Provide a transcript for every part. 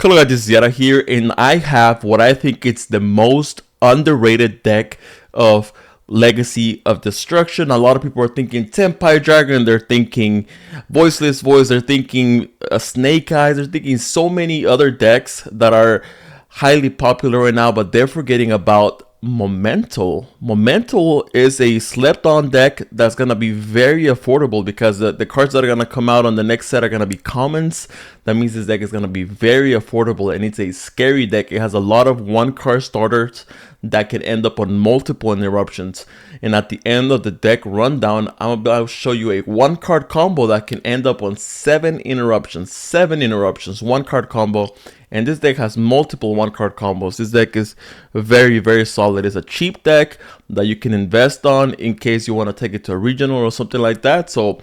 Hello guys, this is Yara here, and I have what I think it's the most underrated deck of Legacy of Destruction. A lot of people are thinking Tenpai Dragon, they're thinking Voiceless Voice, they're thinking Snake Eyes, they're thinking so many other decks that are highly popular right now, but they're forgetting about Memento. Memento is a slept on deck that's gonna be very affordable because the cards that are gonna come out on the next set are gonna be commons. That means this deck is gonna be very affordable, and it's a scary deck. It has a lot of one card starters that can end up on multiple interruptions. And at the end of the deck rundown, I'm about to show you a one card combo that can end up on 7 interruptions. 7 interruptions, one card combo. And this deck has multiple one card combos. This deck is very, very solid. It's a cheap deck that you can invest on in case you want to take it to a regional or something like that. So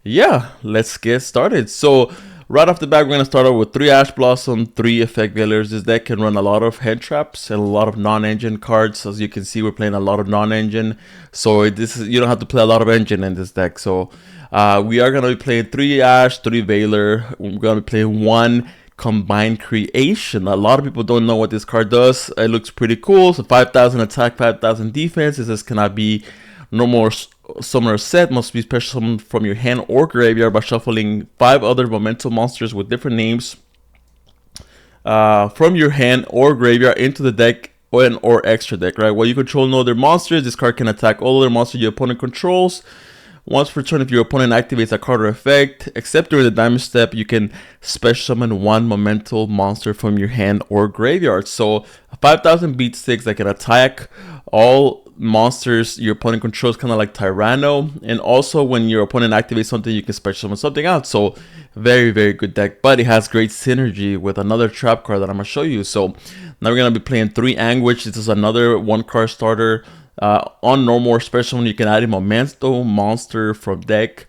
yeah, let's get started. So right off the bat, we're going to start out with 3 Ash Blossom, 3 Effect Veilers. This deck can run a lot of head traps and a lot of non-engine cards. As you can see, we're playing a lot of non-engine. So this is, you don't have to play a lot of engine in this deck. So we are going to be playing 3 Ash, 3 Veiler. We're going to be playing 1 Combined Creation. A lot of people don't know what this card does. It looks pretty cool. So 5,000 attack, 5,000 defense. This cannot be normal summoner set. Must be special summon from your hand or graveyard by shuffling 5 other Memento monsters with different names from your hand or graveyard into the deck or extra deck, right? While you control no other monsters, this card can attack all other monsters your opponent controls. Once per turn, if your opponent activates a card or effect, except during the damage step, you can special summon 1 Memento monster from your hand or graveyard. So 5,000 beat sticks that can attack all monsters your opponent controls, kind of like Tyranno. And also when your opponent activates something, you can special summon something out. So very, very good deck, but it has great synergy with another trap card that I'm going to show you. So now we're going to be playing 3 Anguish. This is another 1 card starter. On normal or special, you can add a Memento monster from deck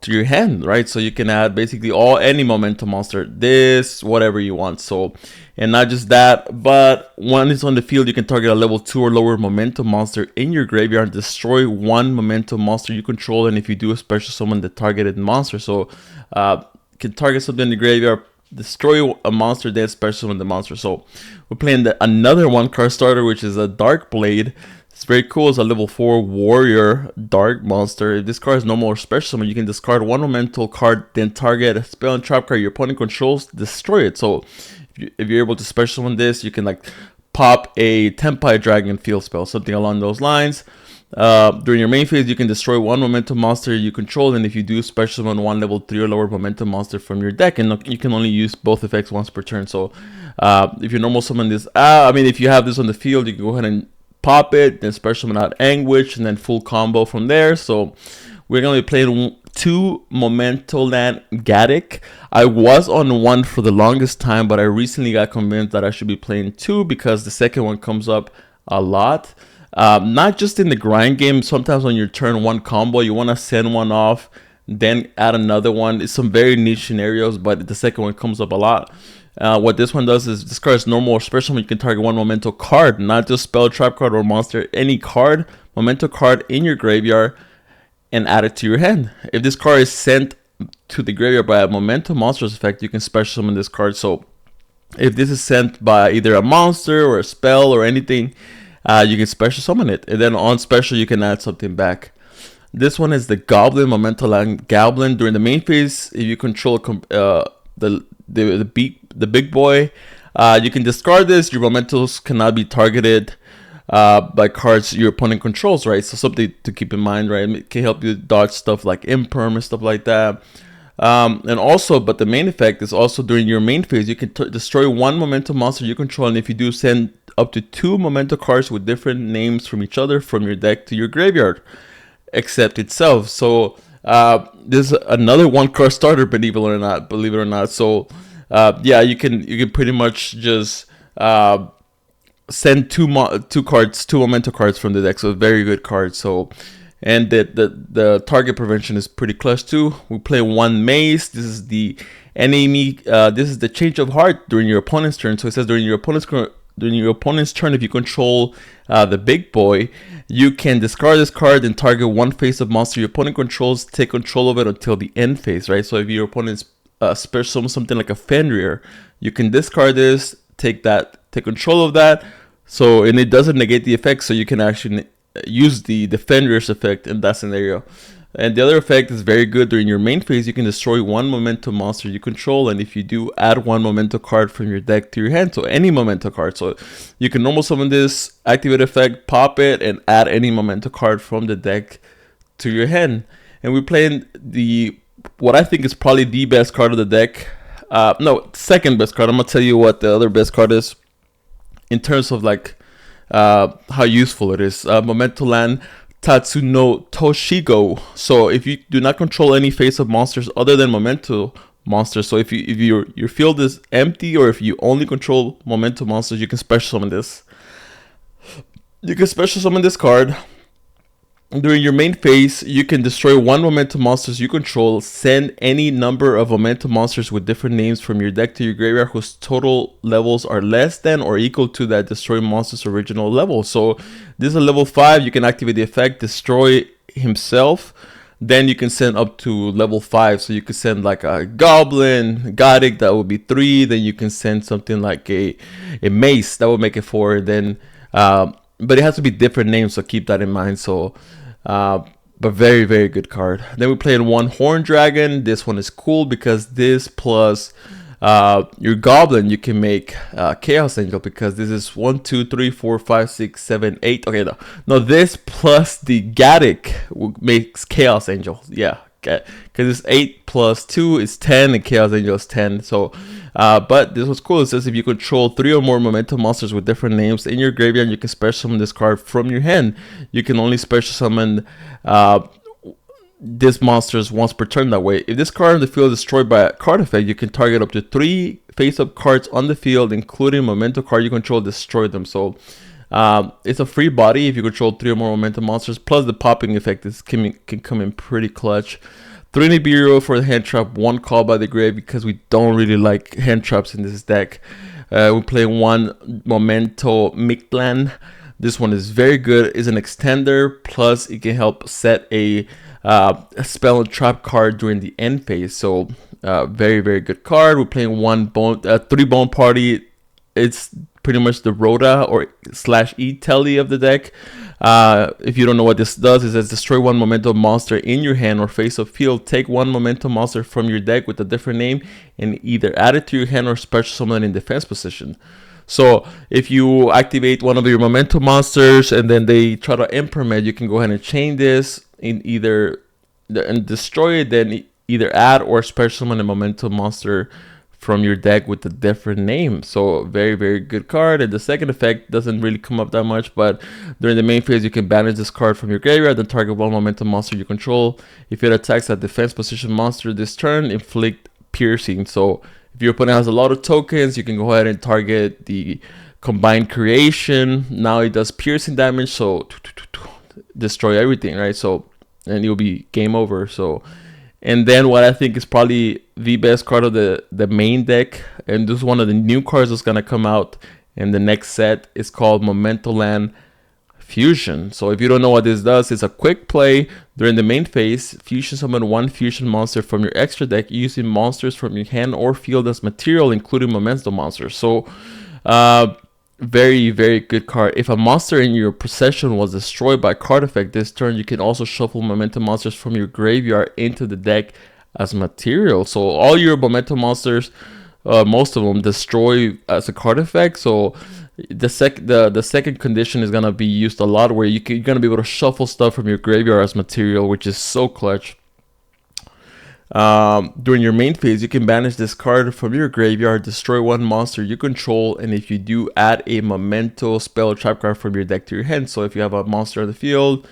to your hand, right? So you can add basically any Memento monster, this, whatever you want. So, and not just that, but when it's on the field, you can target a level 2 or lower Memento monster in your graveyard and destroy 1 Memento monster you control. And if you do a special summon the targeted monster, so can target something in the graveyard, destroy a monster, then special summon the monster. So we're playing another 1 card starter, which is a Dark Blade. It's very cool. It's a level 4 warrior dark monster. If this card is normal or special summon, you can discard 1 Memento card, then target a spell and trap card your opponent controls, destroy it. So if you're able to special summon this, you can like pop a Tenpai Dragon field spell, something along those lines. During your main phase, you can destroy 1 Memento monster you control, and if you do, special summon 1 level 3 or lower Memento monster from your deck, and you can only use both effects once per turn. So if you normal summon this, if you have this on the field, you can go ahead and pop it, then special summon out Anguish, and then full combo from there. So we're going to be playing 2 Mementotlan Gaddick. I was on 1 for the longest time, but I recently got convinced that I should be playing 2 because the second one comes up a lot. Not just in the grind game, sometimes on your turn 1 combo, you want to send one off, then add another one. It's some very niche scenarios, but the second one comes up a lot. What this one does is this card is normal or special. You can target 1 Memento card, not just spell, trap card, or monster. Any card, Memento card in your graveyard, and add it to your hand. If this card is sent to the graveyard by a Memento monster's effect, you can special summon this card. So if this is sent by either a monster or a spell or anything, you can special summon it, and then on special you can add something back. This one is the Goblin, Mementotlan Goblin. During the main phase, if you control the big boy, you can discard this. Your mementos cannot be targeted by cards your opponent controls, right? So something to keep in mind, right? It can help you dodge stuff like imperm and stuff like that. And also, but the main effect is also during your main phase, you can destroy 1 Memento monster you control, and if you do, send up to 2 Memento cards with different names from each other from your deck to your graveyard, except itself. So this is another 1 card starter, believe it or not. So yeah, you can pretty much just send two Memento cards from the deck. So very good card. So, and the target prevention is pretty clutch too. We play 1 Mace. This is the enemy. This is the change of heart during your opponent's turn. So it says during your opponent's turn, if you control the big boy, you can discard this card and target 1 face of monster your opponent controls. Take control of it until the end phase, right? So if your opponent's special something like a Fenrir, You can discard this, take control of that. So, and it doesn't negate the effect, so you can actually use the defender's effect in that scenario. And the other effect is very good during your main phase. You can destroy one memento monster you control, and if you do, add one memento card from your deck to your hand. So any memento card. So you can normal summon this, activate effect, pop it, and add any memento card from the deck to your hand. And we're playing what I think is probably the best card of the deck. No, second best card. I'm gonna tell you what the other best card is in terms of like how useful it is. Mementotlan Tatsuno Toshigo. So if you do not control any face-up monsters other than Memento monsters, so if your field is empty, or if you only control Memento monsters, you can special summon this. You can special summon this card. During your main phase, you can destroy one Memento monsters you control, send any number of Memento monsters with different names from your deck to your graveyard whose total levels are less than or equal to that destroy monster's original level. So this is a level 5, you can activate the effect, destroy himself, then you can send up to level 5. So you can send like a Goblin, Gothic, that would be 3, then you can send something like a Mace, that would make it 4, then but it has to be different names, so keep that in mind. So but very, very good card. Then we played one Horn Dragon. This one is cool because this plus your Goblin, you can make Chaos Angel, because this is 1, 2, 3, 4, 5, 6, 7, 8. Okay, no, this plus the Gothic makes Chaos Angel. Yeah, because it's 8 plus 2 is 10, and Chaos Angel is 10. So but this was cool. It says if you control 3 or more Memento monsters with different names in your graveyard, you can special summon this card from your hand. You can only special summon this monsters once per turn that way. If this card in the field is destroyed by a card effect, you can target up to 3 face-up cards on the field, including Memento card you control, destroy them. So it's a free body if you control 3 or more Memento monsters, plus the popping effect can come in pretty clutch. 3 Nibiru for the hand trap, 1 call by the grave, because we don't really like hand traps in this deck. We play 1 Mementotlan. This one is very good. It's an extender, plus it can help set a spell and trap card during the end phase. So very, very good card. We're playing 3 Bone Party. It's pretty much the Rhoda or /E Telly of the deck. If you don't know what this does, it says destroy 1 Memento monster in your hand or face-up field. Take 1 Memento monster from your deck with a different name and either add it to your hand or special summon in defense position. So if you activate one of your Memento monsters and then they try to implement, you can go ahead and chain this and destroy it, then either add or special summon a Memento monster from your deck with a different name. So very, very good card. And the second effect doesn't really come up that much, but during the main phase you can banish this card from your graveyard, then target 1 Memento monster you control. If it attacks a defense position monster this turn, inflict piercing. So if your opponent has a lot of tokens, you can go ahead and target the combined creation. Now it does piercing damage, so destroy everything, right? So, and you'll be game over. So, and then what I think is probably the best card of the main deck, and this is one of the new cards that's gonna come out in the next set, is called Mementotlan Fusion. So if you don't know what this does, it's a quick play during the main phase. Fusion summon 1 fusion monster from your extra deck using monsters from your hand or field as material, including Memento monsters. So very, very good card. If a monster in your possession was destroyed by card effect this turn, you can also shuffle Memento monsters from your graveyard into the deck as material. So all your Memento monsters, most of them destroy as a card effect. So the second condition is gonna be used a lot, where you're gonna be able to shuffle stuff from your graveyard as material, which is so clutch. During your main phase, you can banish this card from your graveyard, destroy 1 monster you control, and if you do, add a Memento spell or trap card from your deck to your hand. So if you have a monster on the field,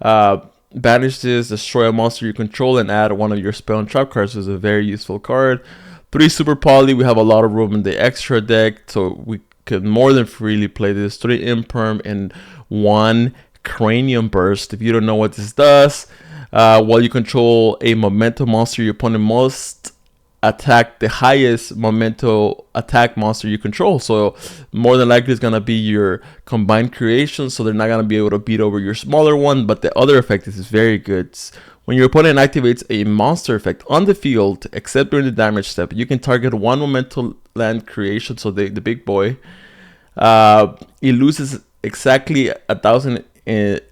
banish this, destroy a monster you control, and add one of your spell and trap cards. Is a very useful card. 3 Super Poly, we have a lot of room in the extra deck, so we can more than freely play this. 3 Imperm and 1 Cranium Burst. If you don't know what this does, while you control a Memento monster, your opponent must attack the highest memento attack monster you control. So more than likely it's gonna be your combined creation, so they're not gonna be able to beat over your smaller one. But the other effect is very good. When your opponent activates a monster effect on the field, except during the damage step, you can target one Mementotlan creation, so the big boy. It loses exactly 1,000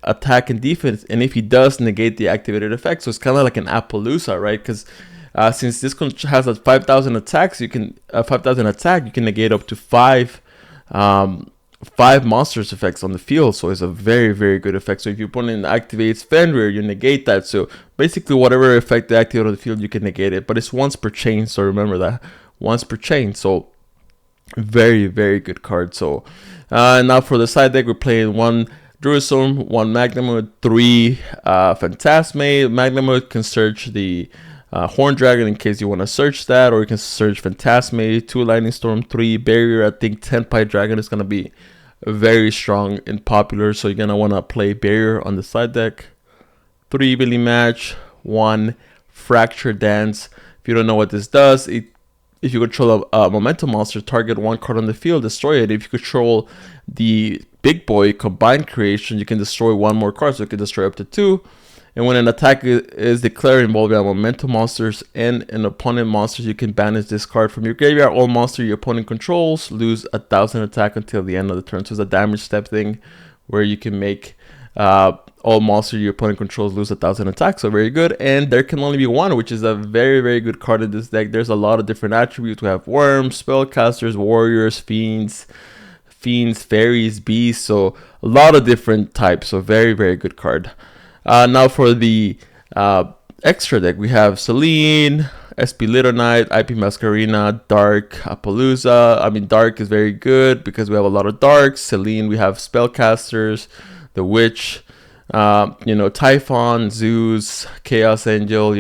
attack and defense, and if he does, negate the activated effect. So it's kind of like an Appaloosa, right? Because since this has a 5,000 attacks, you can 5,000 attack, you can negate up to five monsters effects on the field. So it's a very, very good effect. So if your opponent activates Fenrir, you negate that. So basically whatever effect they activate on the field, you can negate it, but it's once per chain, so remember that, once per chain. So very, very good card. So now for the side deck, we're playing one Druisum, one Magnamud, 3 Phantasme. Magnamud can search the Horn Dragon in case you want to search that, or you can search Phantasme, 2 Lightning Storm, 3 Barrier. I think 10 Pie Dragon is going to be very strong and popular, so you're going to want to play Barrier on the side deck. 3 Billy Match, 1 Fracture Dance. If you don't know what this does, if you control a momentum monster, target one card on the field, destroy it. If you control the big boy combined creation, you can destroy one more card, so you can destroy up to 2. And when an attack is declared involving momentum monsters and an opponent monsters, you can banish this card from your graveyard. All monsters your opponent controls lose 1,000 attack until the end of the turn. So it's a damage step thing where you can make all monsters your opponent controls lose 1,000 attack. So very good. And there can only be one, which is a very, very good card in this deck. There's a lot of different attributes. We have worms, spellcasters, warriors, fiends, fairies, beasts. So a lot of different types. So very, very good card. Now for the extra deck, we have Selene, SP Little Knight, IP Masquerina, Dark, Appaloosa. I mean, Dark is very good because we have a lot of Darks. Selene, we have Spellcasters, the Witch, Typhon, Zeus, Chaos Angel,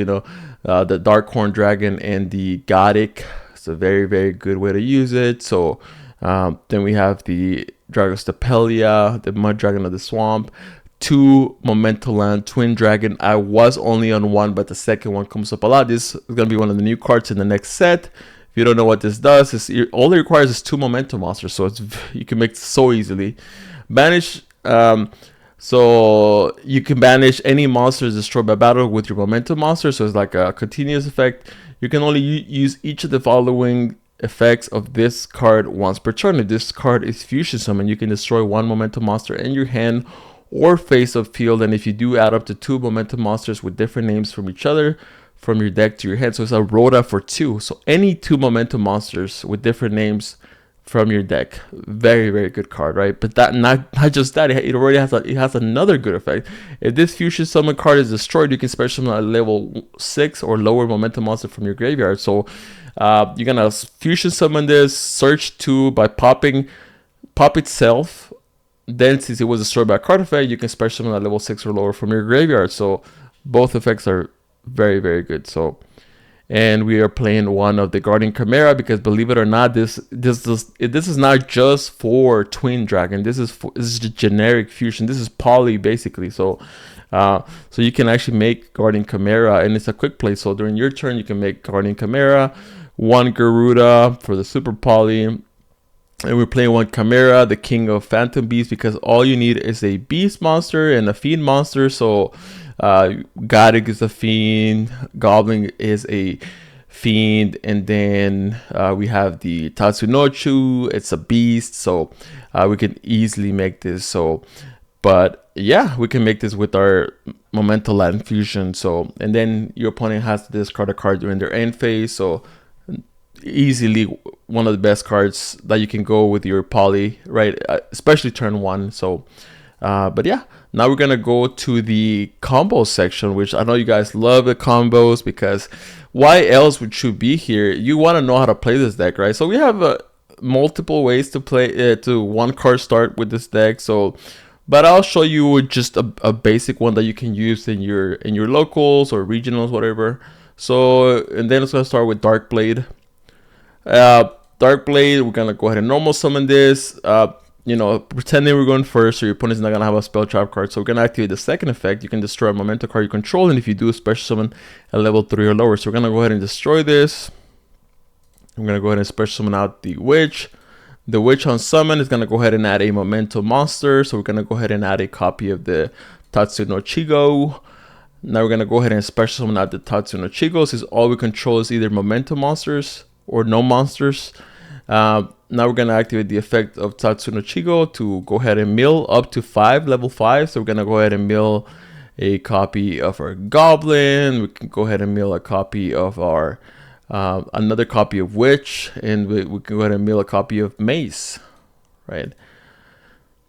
the Dark Horn Dragon, and the Gothic. It's a very, very good way to use it. So then we have the Dragostapelia, the Mud Dragon of the Swamp, 2 Mementotlan, Twin Dragon. I was only on 1, but the second one comes up a lot. This is going to be one of the new cards in the next set. If you don't know what this does, all it requires is 2 momentum monsters, so you can make it so easily. Banish, so you can banish any monsters destroyed by battle with your momentum monster, so it's like a continuous effect. You can only use each of the following effects of this card once per turn. If this card is fusion summon, you can destroy 1 momentum monster in your hand or face of field, and if you do, add up to 2 momentum monsters with different names from each other from your deck to your hand. So it's a Rhoda for 2. So any 2 momentum monsters with different names from your deck. Very, very good card, right? But that not just that, it already has another good effect. If this fusion summon card is destroyed, you can special summon a level 6 or lower momentum monster from your graveyard. So you're gonna fusion summon this, search 2 by pop itself. Then, since it was destroyed by a card effect, you can special summon at level 6 or lower from your graveyard. So both effects are very, very good. So, and we are playing one of the Guardian Chimera because, believe it or not, this is not just for Twin Dragon. This is a generic fusion. This is poly basically. So you can actually make Guardian Chimera, and it's a quick play. So during your turn, you can make Guardian Chimera, 1 Garuda for the super poly. And we're playing 1 Chimera, the King of Phantom Beasts, because all you need is a Beast monster and a Fiend monster. So Gothic is a Fiend, Goblin is a Fiend, and then we have the Tatsunochu, it's a Beast. So we can easily make this. So, but yeah, we can make this with our Mementotlan fusion. So, and then your opponent has to discard a card during their end phase. So easily one of the best cards that you can go with your poly, right? Especially turn 1. So but yeah, now we're gonna go to the combo section, which I know you guys love the combos, because why else would you be here? You want to know how to play this deck, right? So we have multiple ways to play to 1 card start with this deck. So but I'll show you just a basic one that you can use in your locals or regionals, whatever. So, and then it's gonna start with Dark Blade. Dark Blade, we're gonna go ahead and normal summon this, pretending we're going first, so your opponent's not gonna have a spell trap card. So we're gonna activate the second effect. You can destroy a memento card you control, and if you do, special summon at level 3 or lower. So we're gonna go ahead and destroy this. I'm going to go ahead and special summon out the Witch. The Witch on summon is going to go ahead and add a Memento monster. So we're going to go ahead and add a copy of the Tatsuno Chigo. Now we're going to go ahead and special summon out the Tatsuno Chigo, since all we control is either Memento monsters or no monsters. Now we're going to activate the effect of Tatsuno Chigo to go ahead and mill up to 5, level 5. So we're going to go ahead and mill a copy of our Goblin. We can go ahead and mill a copy of our another copy of Witch, and we can go ahead and mill a copy of Mace, right?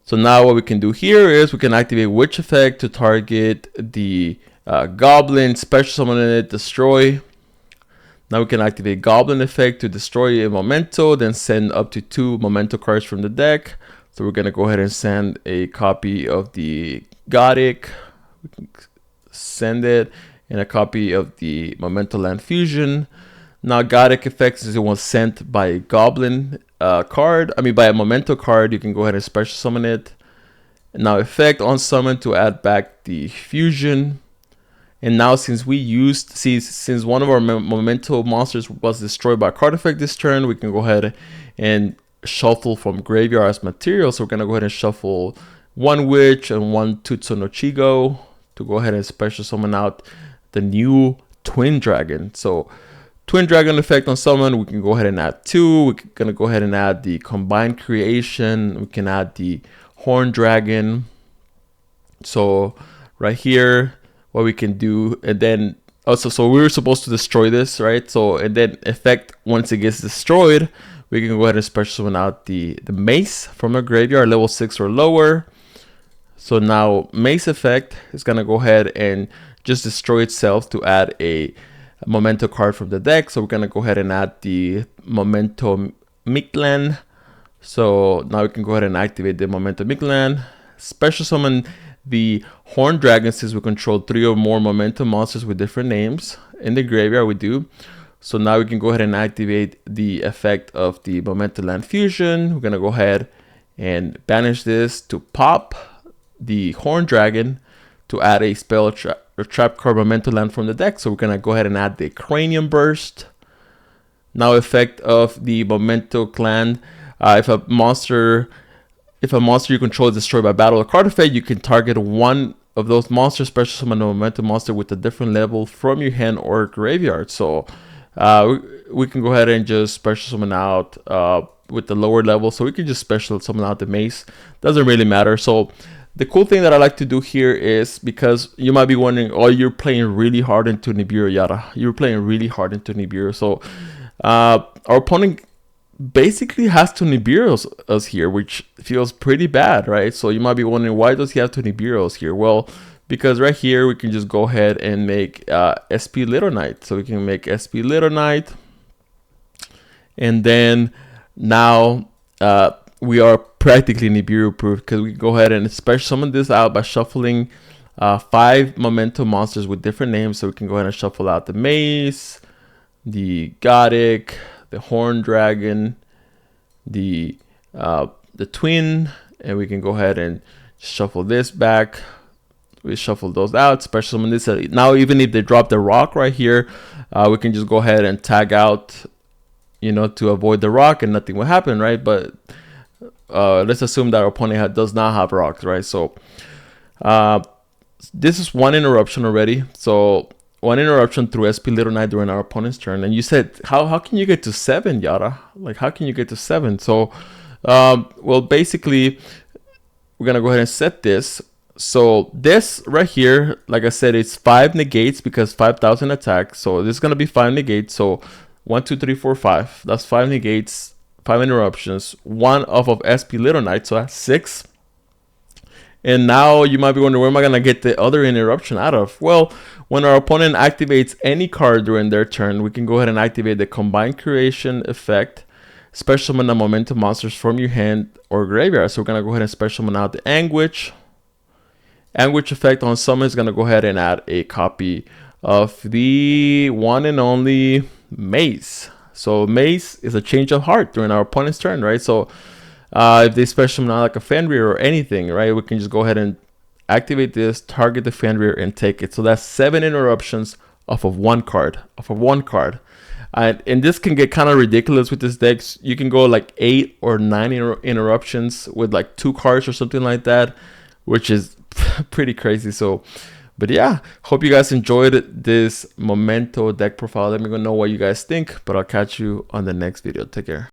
So now what we can do here is we can activate Witch effect to target the Goblin, special summon it, destroy. Now we can activate Goblin effect to destroy a Memento, then send up to 2 Memento cards from the deck. So we're gonna go ahead and send a copy of the Gothic. We can send it, and a copy of the Mementotlan Fusion. Now Gothic effects is it was sent by a Goblin card. I mean by a Memento card. You can go ahead and special summon it. And now effect on summon to add back the Fusion. And now since since one of our Memento monsters was destroyed by a card effect this turn, we can go ahead and shuffle from graveyard as material. So we're gonna go ahead and shuffle 1 Witch and 1 Tatsuno Chigo to go ahead and special summon out the new Twin Dragon. So Twin Dragon effect on summon, we can go ahead and add 2. We're gonna go ahead and add the Combined Creation. We can add the Horn Dragon. So right here, what we can do, and then also, so we were supposed to destroy this, right? So, and then effect, once it gets destroyed, we can go ahead and special summon out the Mace from a graveyard, level 6 or lower. So now Mace effect is gonna go ahead and just destroy itself to add a Memento card from the deck. So we're gonna go ahead and add the Mementotlan. So now we can go ahead and activate the Mementotlan. Special summon the Horn Dragon, since we control 3 or more Memento monsters with different names. In the graveyard we do. So now we can go ahead and activate the effect of the Mementotlan Fusion. We're gonna go ahead and banish this to pop the Horn Dragon to add a spell trap card Mementotlan from the deck. So we're gonna go ahead and add the Cranium Burst. Now effect of the Mementotlan, if a monster you control is destroyed by battle or card effect, you can target one of those monsters, special summon a Memento monster with a different level from your hand or graveyard. So we can go ahead and just special summon out with the lower level. So we can just special summon out the Mace. Doesn't really matter. So the cool thing that I like to do here is, because you might be wondering, oh, you're playing really hard into Nibiru, Yara. You're playing really hard into Nibiru. So our opponent basically has to Nibiru us here, which feels pretty bad, right? So you might be wondering, why does he have to Nibiru us here? Well, because right here we can just go ahead and make SP Little Knight. So we can make SP Little Knight, and then now we are practically Nibiru proof, because we can go ahead and special summon this out by shuffling 5 Memento monsters with different names. So we can go ahead and shuffle out the Mace, the Gothic, the Horn Dragon, the Twin, and we can go ahead and shuffle this back. We shuffle those out, special summon this. Now even if they drop the rock right here, we can just go ahead and tag out, you know, to avoid the rock, and nothing will happen, right? But let's assume that our opponent does not have rocks, right? So this is 1 interruption already. So 1 interruption through SP Little Knight during our opponent's turn. And you said, how can you get to 7, Yara? Like, how can you get to 7? So well, basically we're gonna go ahead and set this. So this right here, like I said, it's 5 negates because 5,000 attack. So this is gonna be 5 negates. So 1, 2, 3, 4, 5. That's 5 negates, 5 interruptions, 1 off of SP Little Knight, so that's 6. And now you might be wondering, where am I going to get the other interruption out of? Well, when our opponent activates any card during their turn, we can go ahead and activate the Combined Creation effect, special summon a Memento monsters from your hand or graveyard. So we're going to go ahead and special summon out the Anguish. Anguish effect on summon is going to go ahead and add a copy of the one and only Mace. So Mace is a change of heart during our opponent's turn, right? So if they special summon out like a Fenrir or anything, right, we can just go ahead and activate this, target the Fenrir, and take it. So that's 7 interruptions off of 1 card. And this can get kind of ridiculous with this deck. You can go like 8 or 9 interruptions with like 2 cards or something like that, which is pretty crazy. So, but yeah, hope you guys enjoyed this Memento deck profile. Let me know what you guys think, but I'll catch you on the next video. Take care.